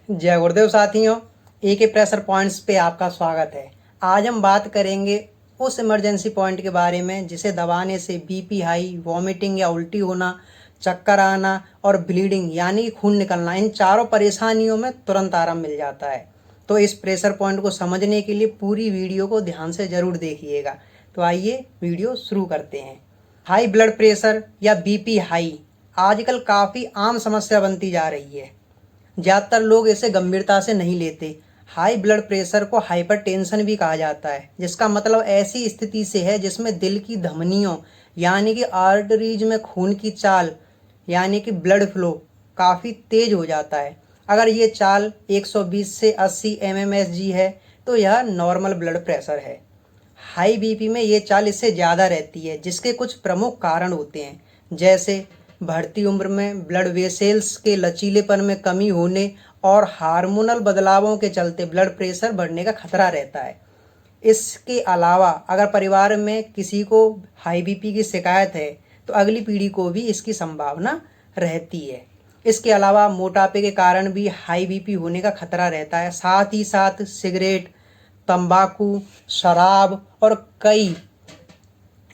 जय गुरुदेव साथियों, एके pressure points पे आपका स्वागत है। आज हम बात करेंगे उस इमरजेंसी पॉइंट के बारे में जिसे दबाने से बीपी हाई, वॉमिटिंग या उल्टी होना, चक्कर आना और ब्लीडिंग यानी खून निकलना, इन चारों परेशानियों में तुरंत आराम मिल जाता है। तो इस प्रेशर पॉइंट को समझने के लिए पूरी वीडियो को ध्यान से ज़रूर देखिएगा। तो आइए वीडियो शुरू करते हैं। हाई ब्लड प्रेशर या बीपी हाई आजकल काफ़ी आम समस्या बनती जा रही है। ज़्यादातर लोग इसे गंभीरता से नहीं लेते। हाई ब्लड प्रेशर को हाइपरटेंशन भी कहा जाता है, जिसका मतलब ऐसी स्थिति से है जिसमें दिल की धमनियों यानी कि आर्टरीज में खून की चाल यानी कि ब्लड फ्लो काफ़ी तेज हो जाता है। अगर ये चाल 120 से 80 mmHg है तो यह नॉर्मल ब्लड प्रेशर है। हाई बीपी में ये चाल इससे ज़्यादा रहती है, जिसके कुछ प्रमुख कारण होते हैं, जैसे बढ़ती उम्र में ब्लड वेसल्स के लचीलेपन में कमी होने और हार्मोनल बदलावों के चलते ब्लड प्रेशर बढ़ने का खतरा रहता है। इसके अलावा अगर परिवार में किसी को हाई बीपी की शिकायत है तो अगली पीढ़ी को भी इसकी संभावना रहती है। इसके अलावा मोटापे के कारण भी हाई बीपी होने का खतरा रहता है। साथ ही साथ सिगरेट, तंबाकू, शराब और कई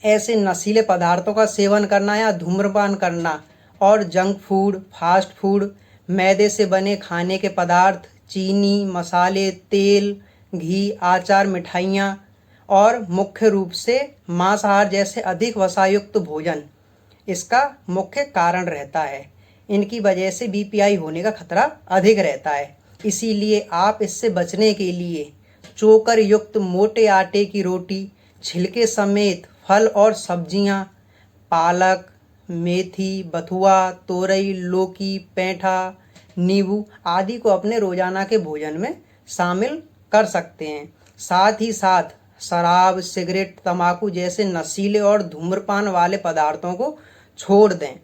ऐसे नशीले पदार्थों का सेवन करना या धूम्रपान करना और जंक फूड, फास्ट फूड, मैदे से बने खाने के पदार्थ, चीनी, मसाले, तेल, घी, आचार, मिठाइयाँ और मुख्य रूप से मांसाहार जैसे अधिक वसायुक्त भोजन इसका मुख्य कारण रहता है। इनकी वजह से बीपीआई होने का खतरा अधिक रहता है। इसीलिए आप इससे बचने के लिए चोकर युक्त मोटे आटे की रोटी, छिलके समेत फल और सब्जियां, पालक, मेथी, बथुआ, तोरई, लौकी, पेंठा, नींबू आदि को अपने रोजाना के भोजन में शामिल कर सकते हैं। साथ ही साथ शराब, सिगरेट, तंबाकू जैसे नशीले और धूम्रपान वाले पदार्थों को छोड़ दें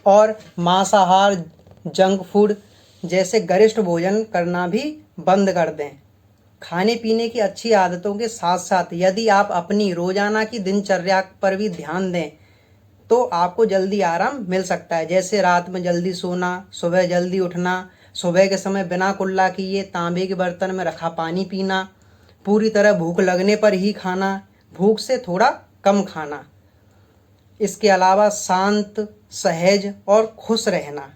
और मांसाहार, जंक फूड जैसे गरिष्ठ भोजन करना भी बंद कर दें। खाने पीने की अच्छी आदतों के साथ साथ यदि आप अपनी रोजाना की दिनचर्या पर भी ध्यान दें तो आपको जल्दी आराम मिल सकता है, जैसे रात में जल्दी सोना, सुबह जल्दी उठना, सुबह के समय बिना कुल्ला किए तांबे के बर्तन में रखा पानी पीना, पूरी तरह भूख लगने पर ही खाना, भूख से थोड़ा कम खाना। इसके अलावा शांत, सहज और खुश रहना,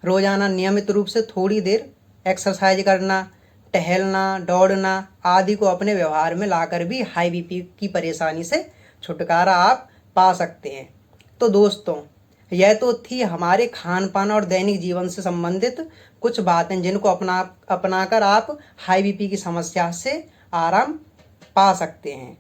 रोजाना नियमित रूप से थोड़ी देर एक्सरसाइज करना, टहलना, दौड़ना आदि को अपने व्यवहार में लाकर भी हाई बीपी की परेशानी से छुटकारा आप पा सकते हैं। तो दोस्तों, यह तो थी हमारे खान पान और दैनिक जीवन से संबंधित कुछ बातें जिनको अपनाकर आप हाई बीपी की समस्या से आराम पा सकते हैं।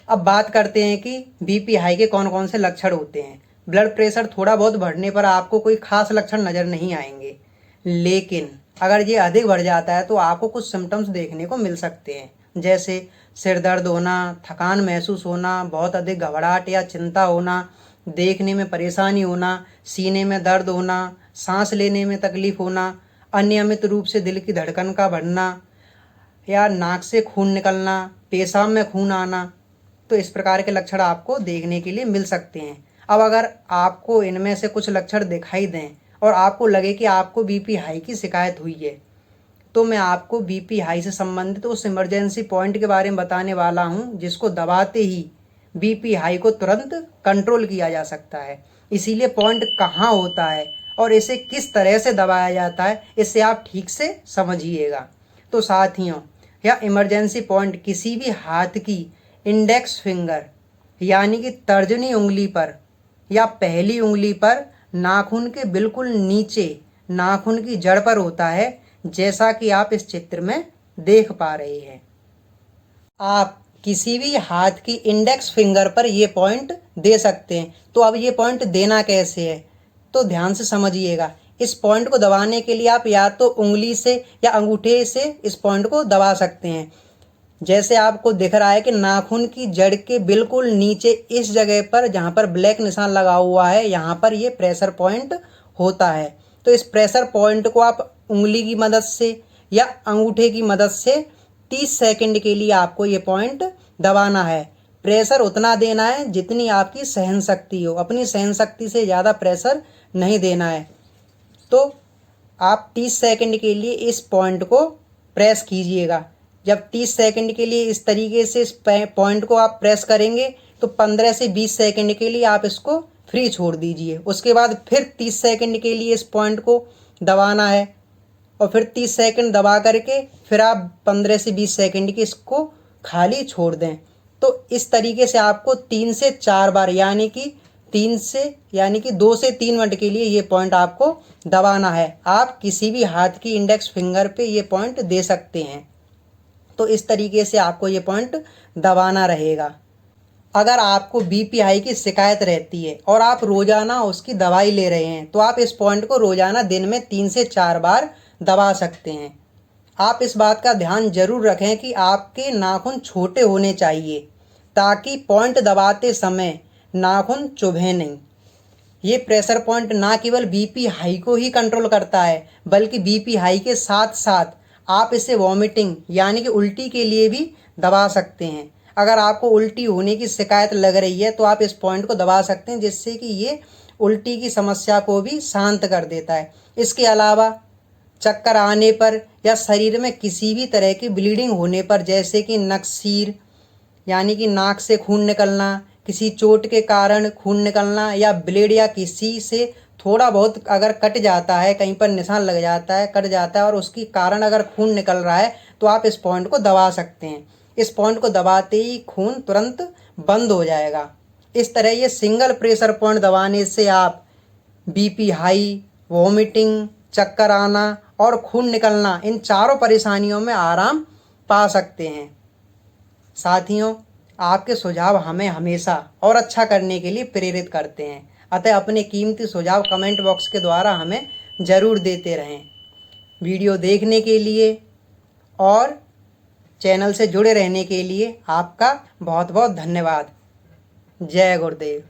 अब बात करते हैं कि बीपी हाई के कौन कौन से लक्षण होते हैं। ब्लड प्रेशर थोड़ा बहुत बढ़ने पर आपको कोई खास लक्षण नज़र नहीं आएंगे, लेकिन अगर ये अधिक बढ़ जाता है तो आपको कुछ सिम्टम्स देखने को मिल सकते हैं, जैसे सिर दर्द होना, थकान महसूस होना, बहुत अधिक घबराहट या चिंता होना, देखने में परेशानी होना, सीने में दर्द होना, सांस लेने में तकलीफ होना, अनियमित रूप से दिल की धड़कन का बढ़ना या नाक से खून निकलना, पेशाब में खून आना। तो इस प्रकार के लक्षण आपको देखने के लिए मिल सकते हैं। अब अगर आपको इनमें से कुछ लक्षण दिखाई दें और आपको लगे कि आपको बीपी हाई की शिकायत हुई है, तो मैं आपको बीपी हाई से संबंधित उस इमरजेंसी पॉइंट के बारे में बताने वाला हूं जिसको दबाते ही बीपी हाई को तुरंत कंट्रोल किया जा सकता है। इसीलिए पॉइंट कहाँ होता है और इसे किस तरह से दबाया जाता है, इससे आप ठीक से समझिएगा। तो साथियों, यह इमरजेंसी पॉइंट किसी भी हाथ की इंडेक्स फिंगर यानी कि तर्जनी उंगली पर या पहली उंगली पर नाखून के बिल्कुल नीचे नाखून की जड़ पर होता है, जैसा कि आप इस चित्र में देख पा रहे हैं। आप किसी भी हाथ की इंडेक्स फिंगर पर ये पॉइंट दे सकते हैं। तो अब ये पॉइंट देना कैसे है, तो ध्यान से समझिएगा। इस पॉइंट को दबाने के लिए आप या तो उंगली से या अंगूठे से इस पॉइंट को दबा सकते हैं। जैसे आपको दिख रहा है कि नाखून की जड़ के बिल्कुल नीचे इस जगह पर जहाँ पर ब्लैक निशान लगा हुआ है, यहाँ पर ये प्रेशर पॉइंट होता है। तो इस प्रेशर पॉइंट को आप उंगली की मदद से या अंगूठे की मदद से 30 सेकंड के लिए आपको ये पॉइंट दबाना है। प्रेशर उतना देना है जितनी आपकी सहन शक्ति हो, अपनी सहन शक्ति से ज़्यादा प्रेशर नहीं देना है। तो आप 30 सेकंड के लिए इस पॉइंट को प्रेस कीजिएगा। जब 30 सेकंड के लिए इस तरीके से इस पॉइंट को आप प्रेस करेंगे तो 15 से 20 सेकंड के लिए आप इसको फ्री छोड़ दीजिए। उसके बाद फिर 30 सेकंड के लिए इस पॉइंट को दबाना है और फिर 30 सेकंड दबा करके फिर आप 15 से 20 सेकंड की इसको खाली छोड़ दें। तो इस तरीके से आपको 3 से 4 बार यानी कि 2 से 3 मिनट के लिए ये पॉइंट आपको दबाना है। आप किसी भी हाथ की इंडेक्स फिंगर पे ये पॉइंट दे सकते हैं। तो इस तरीके से आपको ये पॉइंट दबाना रहेगा। अगर आपको बीपी हाई की शिकायत रहती है और आप रोजाना उसकी दवाई ले रहे हैं तो आप इस पॉइंट को रोजाना दिन में 3 से 4 बार दबा सकते हैं। आप इस बात का ध्यान जरूर रखें कि आपके नाखून छोटे होने चाहिए ताकि पॉइंट दबाते समय नाखून चुभे नहीं। ये प्रेशर पॉइंट ना केवल बीपी हाई को ही कंट्रोल करता है बल्कि बीपी हाई के साथ साथ आप इसे वॉमिटिंग यानी कि उल्टी के लिए भी दबा सकते हैं। अगर आपको उल्टी होने की शिकायत लग रही है तो आप इस पॉइंट को दबा सकते हैं, जिससे कि ये उल्टी की समस्या को भी शांत कर देता है। इसके अलावा चक्कर आने पर या शरीर में किसी भी तरह की ब्लीडिंग होने पर, जैसे कि नक्सीर यानी कि नाक से खून निकलना, किसी चोट के कारण खून निकलना या ब्लेड या किसी से थोड़ा बहुत अगर कट जाता है, कहीं पर निशान लग जाता है, कट जाता है और उसके कारण अगर खून निकल रहा है तो आप इस पॉइंट को दबा सकते हैं। इस पॉइंट को दबाते ही खून तुरंत बंद हो जाएगा। इस तरह ये सिंगल प्रेशर पॉइंट दबाने से आप बीपी हाई, वॉमिटिंग, चक्कर आना और खून निकलना, इन चारों परेशानियों में आराम पा सकते हैं। साथियों, आपके सुझाव हमें हमेशा और अच्छा करने के लिए प्रेरित करते हैं, अतः अपने कीमती सुझाव कमेंट बॉक्स के द्वारा हमें ज़रूर देते रहें। वीडियो देखने के लिए और चैनल से जुड़े रहने के लिए आपका बहुत बहुत धन्यवाद। जय गुरुदेव।